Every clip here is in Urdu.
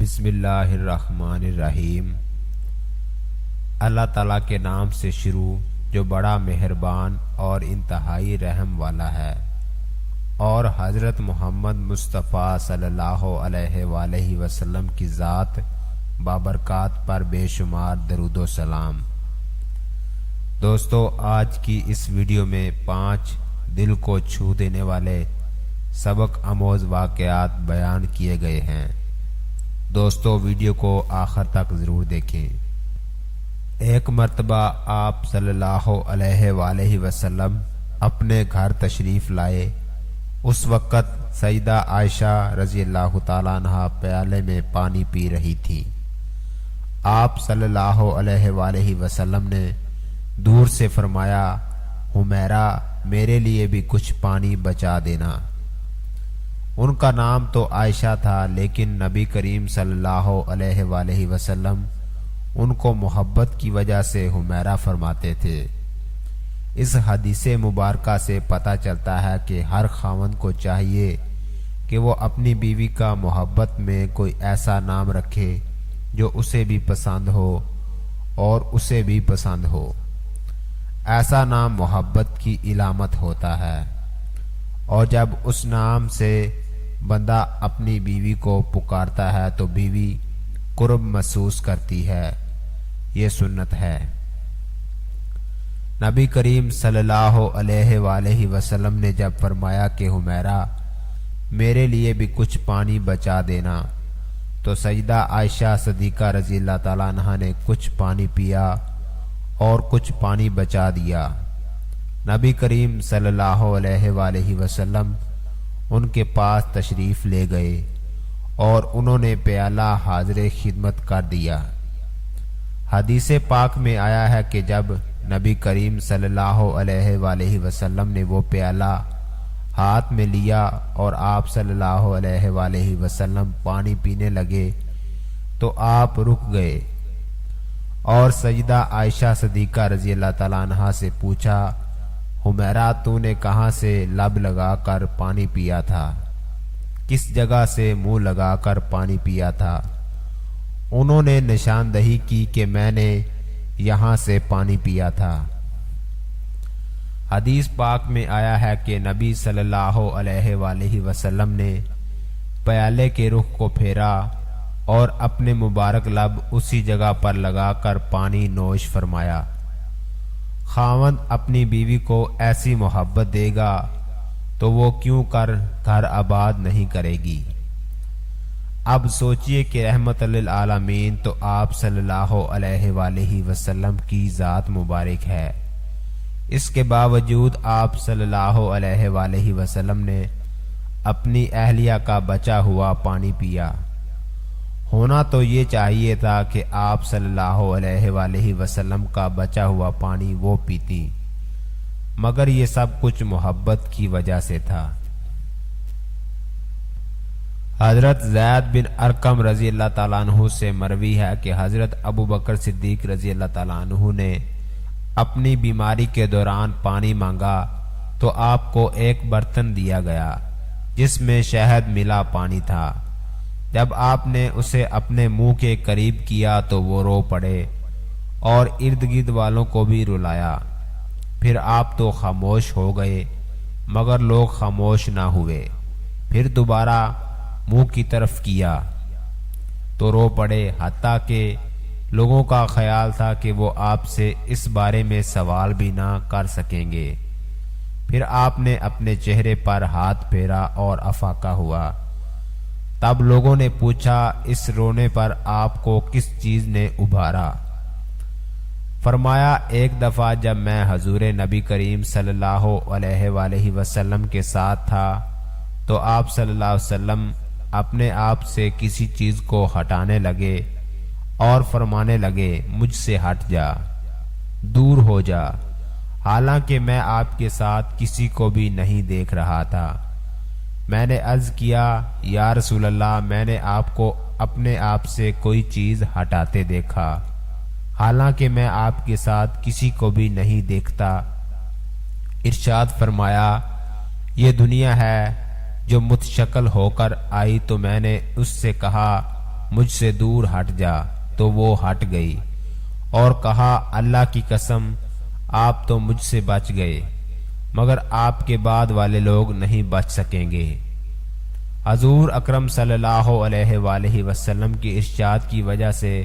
بسم اللہ الرحمن الرحیم۔ اللہ تعالیٰ کے نام سے شروع جو بڑا مہربان اور انتہائی رحم والا ہے، اور حضرت محمد مصطفیٰ صلی اللہ علیہ وآلہ وسلم کی ذات بابرکات پر بے شمار درود و سلام۔ دوستو، آج کی اس ویڈیو میں 5 دل کو چھو دینے والے سبق آموز واقعات بیان کیے گئے ہیں۔ دوستو، ویڈیو کو آخر تک ضرور دیکھیں۔ ایک مرتبہ آپ صلی اللہ علیہ وآلہ وسلم اپنے گھر تشریف لائے۔ اس وقت سیدہ عائشہ رضی اللہ تعالیٰ عنہا پیالے میں پانی پی رہی تھی۔ آپ صلی اللہ علیہ وآلہ وسلم نے دور سے فرمایا، حمیرہ، میرے لیے بھی کچھ پانی بچا دینا۔ ان کا نام تو عائشہ تھا، لیکن نبی کریم صلی اللہ علیہ وآلہ وسلم ان کو محبت کی وجہ سے حمیرہ فرماتے تھے۔ اس حدیث مبارکہ سے پتہ چلتا ہے کہ ہر خاوند کو چاہیے کہ وہ اپنی بیوی کا محبت میں کوئی ایسا نام رکھے جو اسے بھی پسند ہو اور اسے بھی پسند ہو۔ ایسا نام محبت کی علامت ہوتا ہے، اور جب اس نام سے بندہ اپنی بیوی کو پکارتا ہے تو بیوی قرب محسوس کرتی ہے۔ یہ سنت ہے۔ نبی کریم صلی اللہ علیہ وآلہ وسلم نے جب فرمایا کہ حمیرہ، میرے لیے بھی کچھ پانی بچا دینا، تو سیدہ عائشہ صدیقہ رضی اللہ تعالیٰ عنہا نے کچھ پانی پیا اور کچھ پانی بچا دیا۔ نبی کریم صلی اللہ علیہ وآلہ وسلم ان کے پاس تشریف لے گئے اور انہوں نے پیالہ حاضر خدمت کر دیا۔ حدیث پاک میں آیا ہے کہ جب نبی کریم صلی اللہ علیہ وآلہ وسلم نے وہ پیالہ ہاتھ میں لیا اور آپ صلی اللہ علیہ وآلہ وسلم پانی پینے لگے تو آپ رک گئے اور سیدہ عائشہ صدیقہ رضی اللہ تعالیٰ عنہا سے پوچھا، حمیرہ، تو نے کہاں سے لب لگا کر پانی پیا تھا؟ کس جگہ سے منہ لگا کر پانی پیا تھا؟ انہوں نے نشاندہی کی کہ میں نے یہاں سے پانی پیا تھا۔ حدیث پاک میں آیا ہے کہ نبی صلی اللہ علیہ وآلہ وسلم نے پیالے کے رخ کو پھیرا اور اپنے مبارک لب اسی جگہ پر لگا کر پانی نوش فرمایا۔ خاوند اپنی بیوی کو ایسی محبت دے گا تو وہ کیوں کر گھر آباد نہیں کرے گی؟ اب سوچئے کہ رحمت للعالمین تو آپ صلی اللہ علیہ وآلہ وسلم کی ذات مبارک ہے، اس کے باوجود آپ صلی اللہ علیہ وآلہ وسلم نے اپنی اہلیہ کا بچا ہوا پانی پیا۔ ہونا تو یہ چاہیے تھا کہ آپ صلی اللہ علیہ وآلہ وسلم کا بچا ہوا پانی وہ پیتی، مگر یہ سب کچھ محبت کی وجہ سے تھا۔ حضرت زید بن ارقم رضی اللہ تعالیٰ عنہ سے مروی ہے کہ حضرت ابو بکر صدیق رضی اللہ تعالیٰ عنہ نے اپنی بیماری کے دوران پانی مانگا تو آپ کو ایک برتن دیا گیا جس میں شہد ملا پانی تھا۔ جب آپ نے اسے اپنے منہ کے قریب کیا تو وہ رو پڑے اور ارد گرد والوں کو بھی رلایا۔ پھر آپ تو خاموش ہو گئے، مگر لوگ خاموش نہ ہوئے۔ پھر دوبارہ منہ کی طرف کیا تو رو پڑے، حتیٰ کہ لوگوں کا خیال تھا کہ وہ آپ سے اس بارے میں سوال بھی نہ کر سکیں گے۔ پھر آپ نے اپنے چہرے پر ہاتھ پھیرا اور افاقہ ہوا۔ تب لوگوں نے پوچھا، اس رونے پر آپ کو کس چیز نے ابھارا؟ فرمایا، ایک دفعہ جب میں حضور نبی کریم صلی اللہ علیہ وآلہ وسلم کے ساتھ تھا تو آپ صلی اللہ علیہ وسلم اپنے آپ سے کسی چیز کو ہٹانے لگے اور فرمانے لگے، مجھ سے ہٹ جا، دور ہو جا، حالانکہ میں آپ کے ساتھ کسی کو بھی نہیں دیکھ رہا تھا۔ میں نے عرض کیا، یا رسول اللہ، میں نے آپ کو اپنے آپ سے کوئی چیز ہٹاتے دیکھا، حالانکہ میں آپ کے ساتھ کسی کو بھی نہیں دیکھتا۔ ارشاد فرمایا، یہ دنیا ہے جو متشکل ہو کر آئی تو میں نے اس سے کہا، مجھ سے دور ہٹ جا، تو وہ ہٹ گئی اور کہا اللہ کی قسم آپ تو مجھ سے بچ گئے، مگر آپ کے بعد والے لوگ نہیں بچ سکیں گے۔ حضور اکرم صلی اللہ علیہ وآلہ وسلم کی ارشاد کی وجہ سے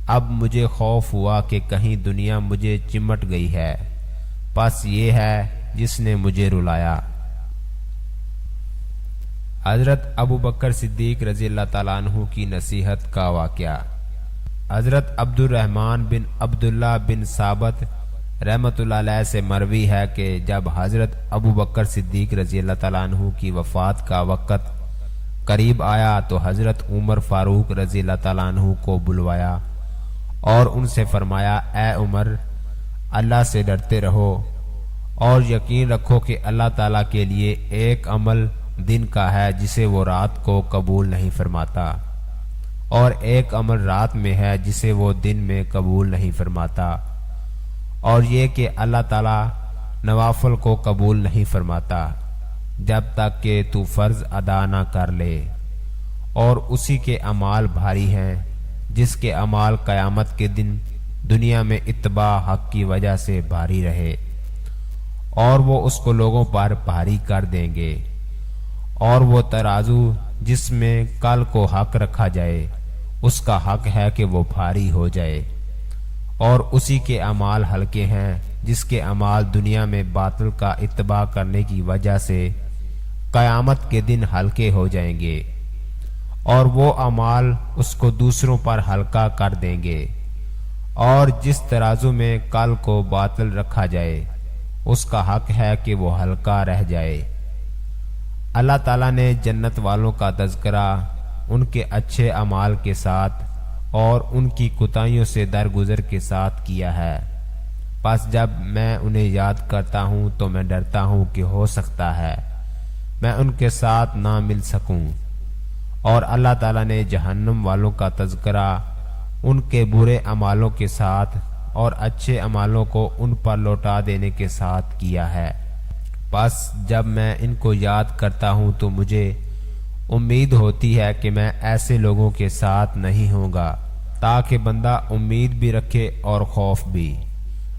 اب مجھے خوف ہوا کہ کہیں دنیا مجھے چمٹ گئی ہے، پس یہ ہے جس نے مجھے رلایا۔ حضرت ابو بکر صدیق رضی اللہ تعالیٰ عنہ کی نصیحت کا واقعہ۔ حضرت عبد الرحمن بن عبداللہ بن ثابت رحمۃ اللہ علیہ سے مروی ہے کہ جب حضرت ابو بکر صدیق رضی اللہ تعالیٰ عنہ کی وفات کا وقت قریب آیا تو حضرت عمر فاروق رضی اللہ تعالیٰ عنہ کو بلوایا اور ان سے فرمایا، اے عمر، اللہ سے ڈرتے رہو اور یقین رکھو کہ اللہ تعالیٰ کے لیے ایک عمل دن کا ہے جسے وہ رات کو قبول نہیں فرماتا، اور ایک عمل رات میں ہے جسے وہ دن میں قبول نہیں فرماتا، اور یہ کہ اللہ تعالیٰ نوافل کو قبول نہیں فرماتا جب تک کہ تو فرض ادا نہ کر لے، اور اسی کے اعمال بھاری ہیں جس کے اعمال قیامت کے دن دنیا میں اتباع حق کی وجہ سے بھاری رہے، اور وہ اس کو لوگوں پر بھاری کر دیں گے، اور وہ ترازو جس میں کل کو حق رکھا جائے اس کا حق ہے کہ وہ بھاری ہو جائے، اور اسی کے اعمال ہلکے ہیں جس کے اعمال دنیا میں باطل کا اتباع کرنے کی وجہ سے قیامت کے دن ہلکے ہو جائیں گے، اور وہ اعمال اس کو دوسروں پر ہلکا کر دیں گے، اور جس ترازو میں کل کو باطل رکھا جائے اس کا حق ہے کہ وہ ہلکا رہ جائے۔ اللہ تعالیٰ نے جنت والوں کا تذکرہ ان کے اچھے اعمال کے ساتھ اور ان کی کوتاہیوں سے درگزر کے ساتھ کیا ہے، پس جب میں انہیں یاد کرتا ہوں تو میں ڈرتا ہوں کہ ہو سکتا ہے میں ان کے ساتھ نہ مل سکوں۔ اور اللہ تعالیٰ نے جہنم والوں کا تذکرہ ان کے برے اعمالوں کے ساتھ اور اچھے اعمالوں کو ان پر لوٹا دینے کے ساتھ کیا ہے، پس جب میں ان کو یاد کرتا ہوں تو مجھے امید ہوتی ہے کہ میں ایسے لوگوں کے ساتھ نہیں ہوں گا، تاکہ بندہ امید بھی رکھے اور خوف بھی،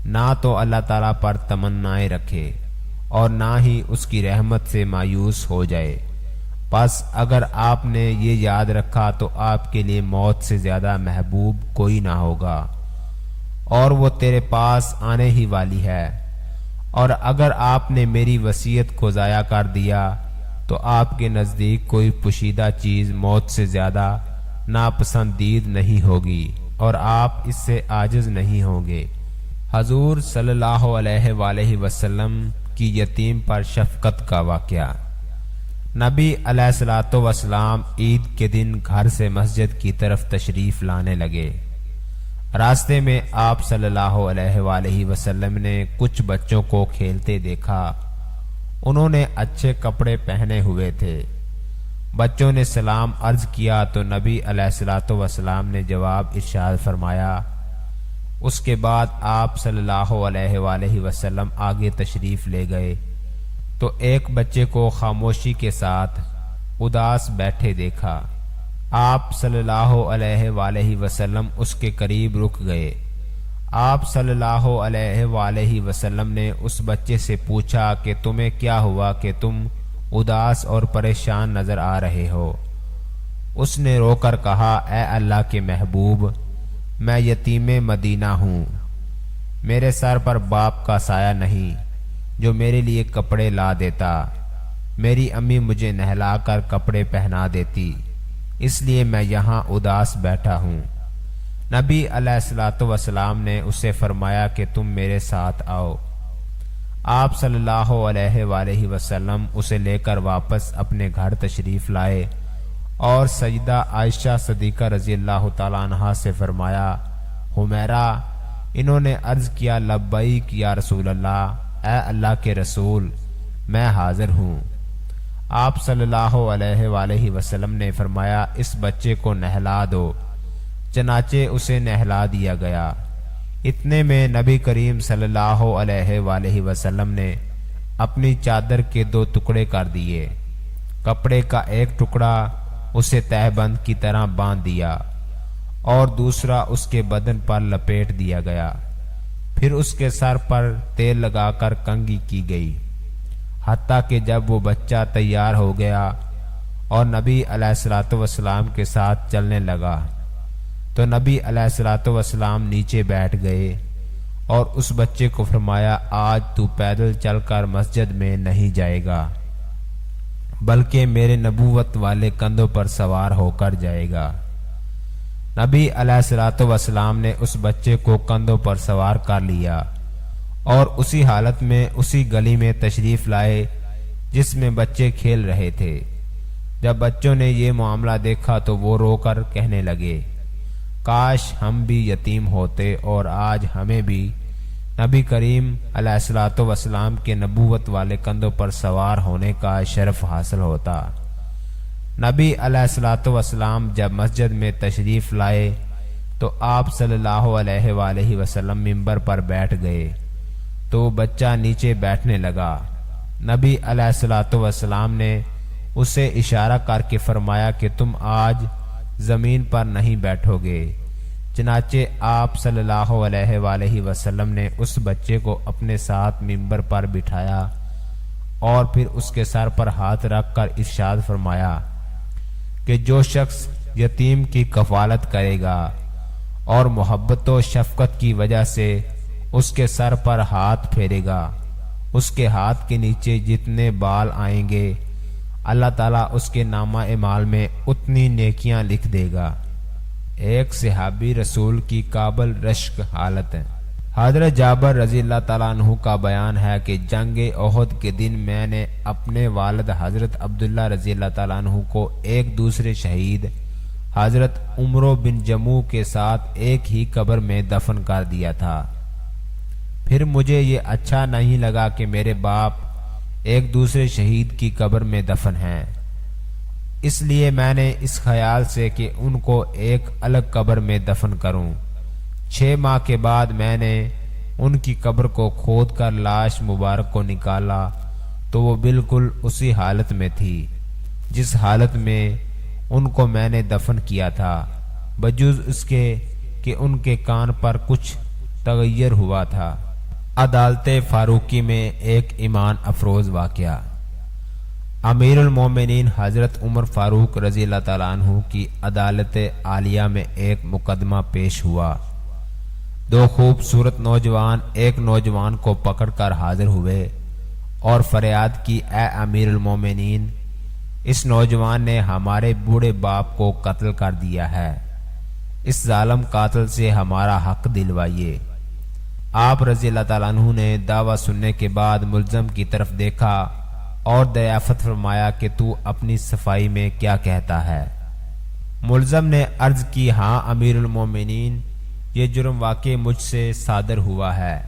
نہ تو اللہ تعالیٰ پر تمنائیں رکھے اور نہ ہی اس کی رحمت سے مایوس ہو جائے۔ پس اگر آپ نے یہ یاد رکھا تو آپ کے لیے موت سے زیادہ محبوب کوئی نہ ہوگا، اور وہ تیرے پاس آنے ہی والی ہے، اور اگر آپ نے میری وصیت کو ضائع کر دیا تو آپ کے نزدیک کوئی پوشیدہ چیز موت سے زیادہ ناپسندید نہیں ہوگی، اور آپ اس سے عاجز نہیں ہوں گے۔ حضور صلی اللہ علیہ وآلہ وسلم کی یتیم پر شفقت کا واقعہ۔ نبی علیہ الصلوۃ والسلام عید کے دن گھر سے مسجد کی طرف تشریف لانے لگے۔ راستے میں آپ صلی اللہ علیہ وآلہ وسلم نے کچھ بچوں کو کھیلتے دیکھا۔ انہوں نے اچھے کپڑے پہنے ہوئے تھے۔ بچوں نے سلام عرض کیا تو نبی علیہ الصلوۃ والسلام نے جواب ارشاد فرمایا۔ اس کے بعد آپ صلی اللہ علیہ وآلہ وسلم آگے تشریف لے گئے تو ایک بچے کو خاموشی کے ساتھ اداس بیٹھے دیکھا۔ آپ صلی اللہ علیہ وآلہ وسلم اس کے قریب رک گئے۔ آپ صلی اللہ علیہ وآلہ وسلم نے اس بچے سے پوچھا کہ تمہیں کیا ہوا کہ تم اداس اور پریشان نظر آ رہے ہو؟ اس نے رو کر کہا، اے اللہ کے محبوب، میں یتیم مدینہ ہوں، میرے سر پر باپ کا سایہ نہیں جو میرے لیے کپڑے لا دیتا، میری امی مجھے نہلا کر کپڑے پہنا دیتی، اس لیے میں یہاں اداس بیٹھا ہوں۔ نبی علیہ الصلوۃ والسلام نے اسے فرمایا کہ تم میرے ساتھ آؤ۔ آپ صلی اللہ علیہ وآلہ وسلم اسے لے کر واپس اپنے گھر تشریف لائے اور سیدہ عائشہ صدیقہ رضی اللہ تعالیٰ عنہا سے فرمایا، حمیرہ، انہوں نے عرض کیا، لبیک یا رسول اللہ، اے اللہ کے رسول، میں حاضر ہوں۔ آپ صلی اللہ علیہ وآلہ وسلم نے فرمایا، اس بچے کو نہلا دو۔ چنانچہ اسے نہلا دیا گیا۔ اتنے میں نبی کریم صلی اللہ علیہ وآلہ وسلم نے اپنی چادر کے 2 ٹکڑے کر دیے، کپڑے کا ایک ٹکڑا اسے تہبند کی طرح باندھ دیا اور دوسرا اس کے بدن پر لپیٹ دیا گیا۔ پھر اس کے سر پر تیل لگا کر کنگھی کی گئی، حتیٰ کہ جب وہ بچہ تیار ہو گیا اور نبی علیہ الصلوۃ والسلام کے ساتھ چلنے لگا تو نبی علیہ الصلوۃ والسلام نیچے بیٹھ گئے اور اس بچے کو فرمایا، آج تو پیدل چل کر مسجد میں نہیں جائے گا بلکہ میرے نبوت والے کندھوں پر سوار ہو کر جائے گا۔ نبی علیہ الصلوۃ والسلام نے اس بچے کو کندھوں پر سوار کر لیا اور اسی حالت میں اسی گلی میں تشریف لائے جس میں بچے کھیل رہے تھے۔ جب بچوں نے یہ معاملہ دیکھا تو وہ رو کر کہنے لگے، کاش ہم بھی یتیم ہوتے اور آج ہمیں بھی نبی کریم علیہ الصلوۃ والسلام کے نبوت والے کندھوں پر سوار ہونے کا شرف حاصل ہوتا۔ نبی علیہ الصلوۃ والسلام جب مسجد میں تشریف لائے تو آپ صلی اللہ علیہ وآلہ وسلم منبر پر بیٹھ گئے تو وہ بچہ نیچے بیٹھنے لگا۔ نبی علیہ الصلوۃ والسلام نے اسے اشارہ کر کے فرمایا کہ تم آج زمین پر نہیں بیٹھو گے۔ چنانچہ آپ صلی اللہ علیہ وآلہ وسلم نے اس بچے کو اپنے ساتھ منبر پر بٹھایا اور پھر اس کے سر پر ہاتھ رکھ کر ارشاد فرمایا کہ جو شخص یتیم کی کفالت کرے گا اور محبت و شفقت کی وجہ سے اس کے سر پر ہاتھ پھیرے گا، اس کے ہاتھ کے نیچے جتنے بال آئیں گے اللہ تعالیٰ اس کے نامہ اعمال میں اتنی نیکیاں لکھ دے گا۔ ایک صحابی رسول کی قابل رشک حالت ہے۔ حضرت جابر رضی اللہ تعالیٰ عنہ کا بیان ہے کہ جنگ احد کے دن میں نے اپنے والد حضرت عبداللہ رضی اللہ تعالیٰ عنہ کو ایک دوسرے شہید حضرت عمرو بن جموع کے ساتھ ایک ہی قبر میں دفن کر دیا تھا۔ پھر مجھے یہ اچھا نہیں لگا کہ میرے باپ ایک دوسرے شہید کی قبر میں دفن ہیں، اس لیے میں نے اس خیال سے کہ ان کو ایک الگ قبر میں دفن کروں۔ 6 ماہ کے بعد میں نے ان کی قبر کو کھود کر لاش مبارک کو نکالا تو وہ بالکل اسی حالت میں تھی جس حالت میں ان کو میں نے دفن کیا تھا، بجز اس کے کہ ان کے کان پر کچھ تغیر ہوا تھا۔ عدالت فاروقی میں ایک ایمان افروز واقعہ۔ امیر المومنین حضرت عمر فاروق رضی اللہ تعالیٰ عنہ کی عدالت عالیہ میں ایک مقدمہ پیش ہوا۔ 2 خوبصورت نوجوان ایک نوجوان کو پکڑ کر حاضر ہوئے اور فریاد کی، اے امیر المومنین، اس نوجوان نے ہمارے بوڑھے باپ کو قتل کر دیا ہے، اس ظالم قاتل سے ہمارا حق دلوائیے۔ آپ رضی اللہ تعالیٰ عنہ نے دعویٰ سننے کے بعد ملزم کی طرف دیکھا اور دریافت فرمایا کہ تو اپنی صفائی میں کیا کہتا ہے؟ ملزم نے عرض کی، ہاں امیر المومنین، یہ جرم واقعی مجھ سے صادر ہوا ہے،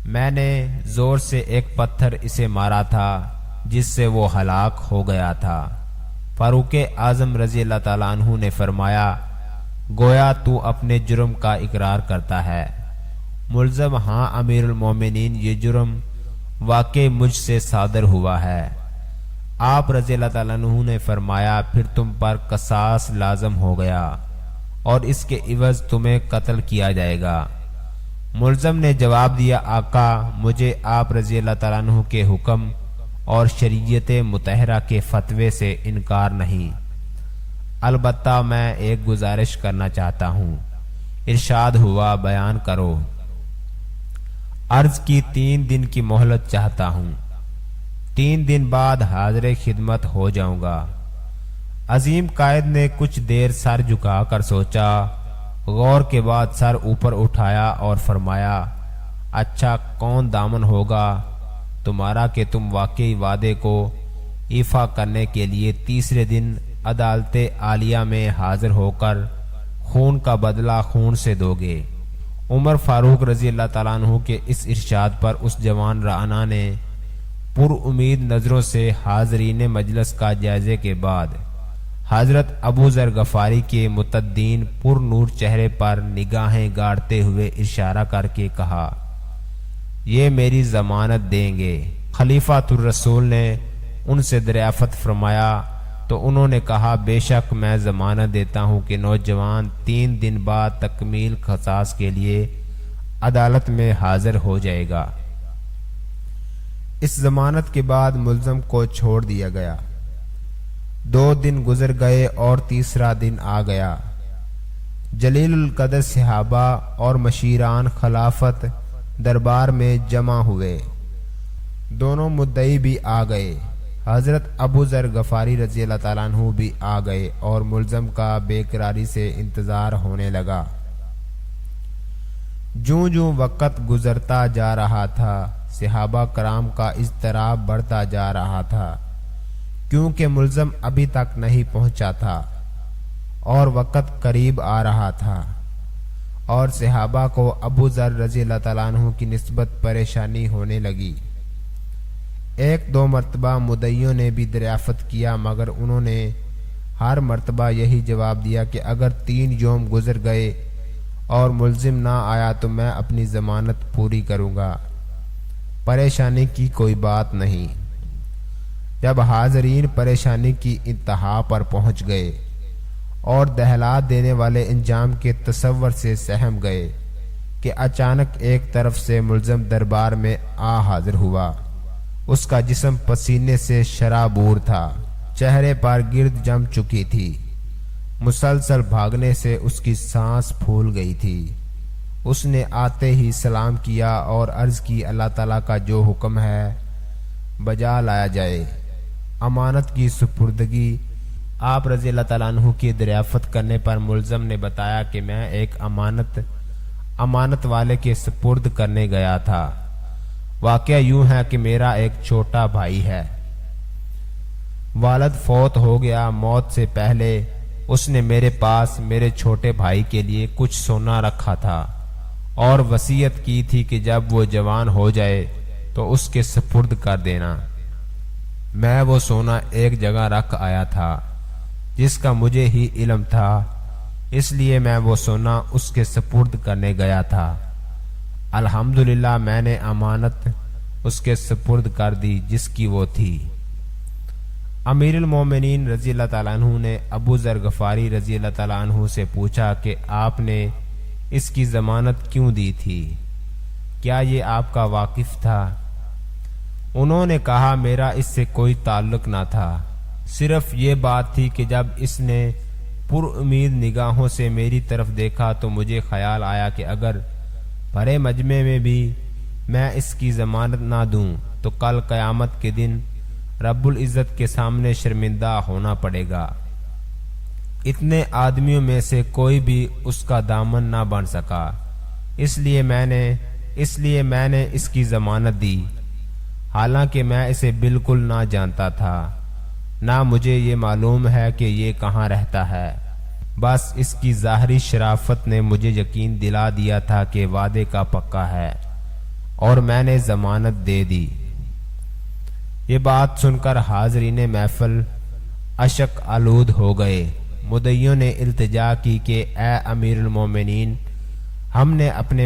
میں نے زور سے ایک پتھر اسے مارا تھا جس سے وہ ہلاک ہو گیا تھا۔ فاروق اعظم رضی اللہ تعالیٰ عنہ نے فرمایا، گویا تو اپنے جرم کا اقرار کرتا ہے۔ ملزم، ہاں امیر المومنین، یہ جرم واقعی مجھ سے صادر ہوا ہے۔ آپ رضی اللہ تعالیٰ عنہ نے فرمایا، پھر تم پر قصاص لازم ہو گیا اور اس کے عوض تمہیں قتل کیا جائے گا۔ ملزم نے جواب دیا، آقا، مجھے آپ رضی اللہ تعالیٰ عنہ کے حکم اور شریعت مطہرہ کے فتوے سے انکار نہیں، البتہ میں ایک گزارش کرنا چاہتا ہوں۔ ارشاد ہوا، بیان کرو۔ عرض کی، 3 دن کی مہلت چاہتا ہوں، 3 دن بعد حاضر خدمت ہو جاؤں گا۔ عظیم قائد نے کچھ دیر سر جھکا کر سوچا، غور کے بعد سر اوپر اٹھایا اور فرمایا، اچھا، کون دامن ہوگا تمہارا کہ تم واقعی وعدے کو ایفا کرنے کے لیے تیسرے دن عدالت عالیہ میں حاضر ہو کر خون کا بدلہ خون سے دو گے۔ عمر فاروق رضی اللہ تعالیٰ عنہ کے اس ارشاد پر اس جوان رعنا نے پر امید نظروں سے حاضرین مجلس کا جائزے کے بعد حضرت ابو ذر غفاری کے متدین پر نور چہرے پر نگاہیں گاڑتے ہوئے اشارہ کر کے کہا، یہ میری ضمانت دیں گے۔ خلیفۃ الرسول نے ان سے دریافت فرمایا، تو انہوں نے کہا بے شک میں ضمانت دیتا ہوں کہ نوجوان 3 دن بعد تکمیل قصاص کے لیے عدالت میں حاضر ہو جائے گا۔ اس ضمانت کے بعد ملزم کو چھوڑ دیا گیا۔ 2 دن گزر گئے اور تیسرا دن آ گیا۔ جلیل القدر صحابہ اور مشیران خلافت دربار میں جمع ہوئے۔ دونوں مدعی بھی آ گئے۔ حضرت ابو ذر غفاری رضی اللہ تعالیٰ عنہ بھی آ گئے اور ملزم کا بے قراری سے انتظار ہونے لگا۔ جوں جوں وقت گزرتا جا رہا تھا صحابہ کرام کا اضطراب بڑھتا جا رہا تھا، کیونکہ ملزم ابھی تک نہیں پہنچا تھا اور وقت قریب آ رہا تھا، اور صحابہ کو ابو ذر رضی اللہ تعالیٰ عنہ کی نسبت پریشانی ہونے لگی۔ 1-2 مرتبہ مدعیوں نے بھی دریافت کیا، مگر انہوں نے ہر مرتبہ یہی جواب دیا کہ اگر 3 یوم گزر گئے اور ملزم نہ آیا تو میں اپنی ضمانت پوری کروں گا، پریشانی کی کوئی بات نہیں۔ جب حاضرین پریشانی کی انتہا پر پہنچ گئے اور دہلا دینے والے انجام کے تصور سے سہم گئے کہ اچانک ایک طرف سے ملزم دربار میں آ حاضر ہوا۔ اس کا جسم پسینے سے شرابور تھا، چہرے پر گرد جم چکی تھی، مسلسل بھاگنے سے اس کی سانس پھول گئی تھی۔ اس نے آتے ہی سلام کیا اور عرض کی اللہ تعالیٰ کا جو حکم ہے بجا لایا جائے۔ امانت کی سپردگی آپ رضی اللہ تعالیٰ عنہ کی دریافت کرنے پر ملزم نے بتایا کہ میں ایک امانت والے کے سپرد کرنے گیا تھا۔ واقعہ یوں ہے کہ میرا ایک چھوٹا بھائی ہے، والد فوت ہو گیا۔ موت سے پہلے اس نے میرے پاس میرے چھوٹے بھائی کے لیے کچھ سونا رکھا تھا اور وصیت کی تھی کہ جب وہ جوان ہو جائے تو اس کے سپرد کر دینا۔ میں وہ سونا ایک جگہ رکھ آیا تھا جس کا مجھے ہی علم تھا، اس لیے میں وہ سونا اس کے سپرد کرنے گیا تھا۔ الحمدللہ میں نے امانت اس کے سپرد کر دی جس کی وہ تھی۔ امیر المومنین رضی اللہ تعالیٰ عنہ نے ابو ذر غفاری رضی اللہ تعالیٰ عنہ سے پوچھا کہ آپ نے اس کی ضمانت کیوں دی تھی؟ کیا یہ آپ کا واقف تھا؟ انہوں نے کہا میرا اس سے کوئی تعلق نہ تھا، صرف یہ بات تھی کہ جب اس نے پر امید نگاہوں سے میری طرف دیکھا تو مجھے خیال آیا کہ اگر بڑے مجمع میں بھی میں اس کی ضمانت نہ دوں تو کل قیامت کے دن رب العزت کے سامنے شرمندہ ہونا پڑے گا۔ اتنے آدمیوں میں سے کوئی بھی اس کا دامن نہ بن سکا، اس لیے میں نے اس کی ضمانت دی، حالانکہ میں اسے بالکل نہ جانتا تھا، نہ مجھے یہ معلوم ہے کہ یہ کہاں رہتا ہے۔ بس اس کی ظاہری شرافت نے مجھے یقین دلا دیا تھا کہ وعدے کا پکا ہے، اور میں نے ضمانت دے دی۔ یہ بات سن کر حاضرین محفل اشک آلود ہو گئے۔ مدعیوں نے التجا کی کہ اے امیر المومنین، ہم نے اپنے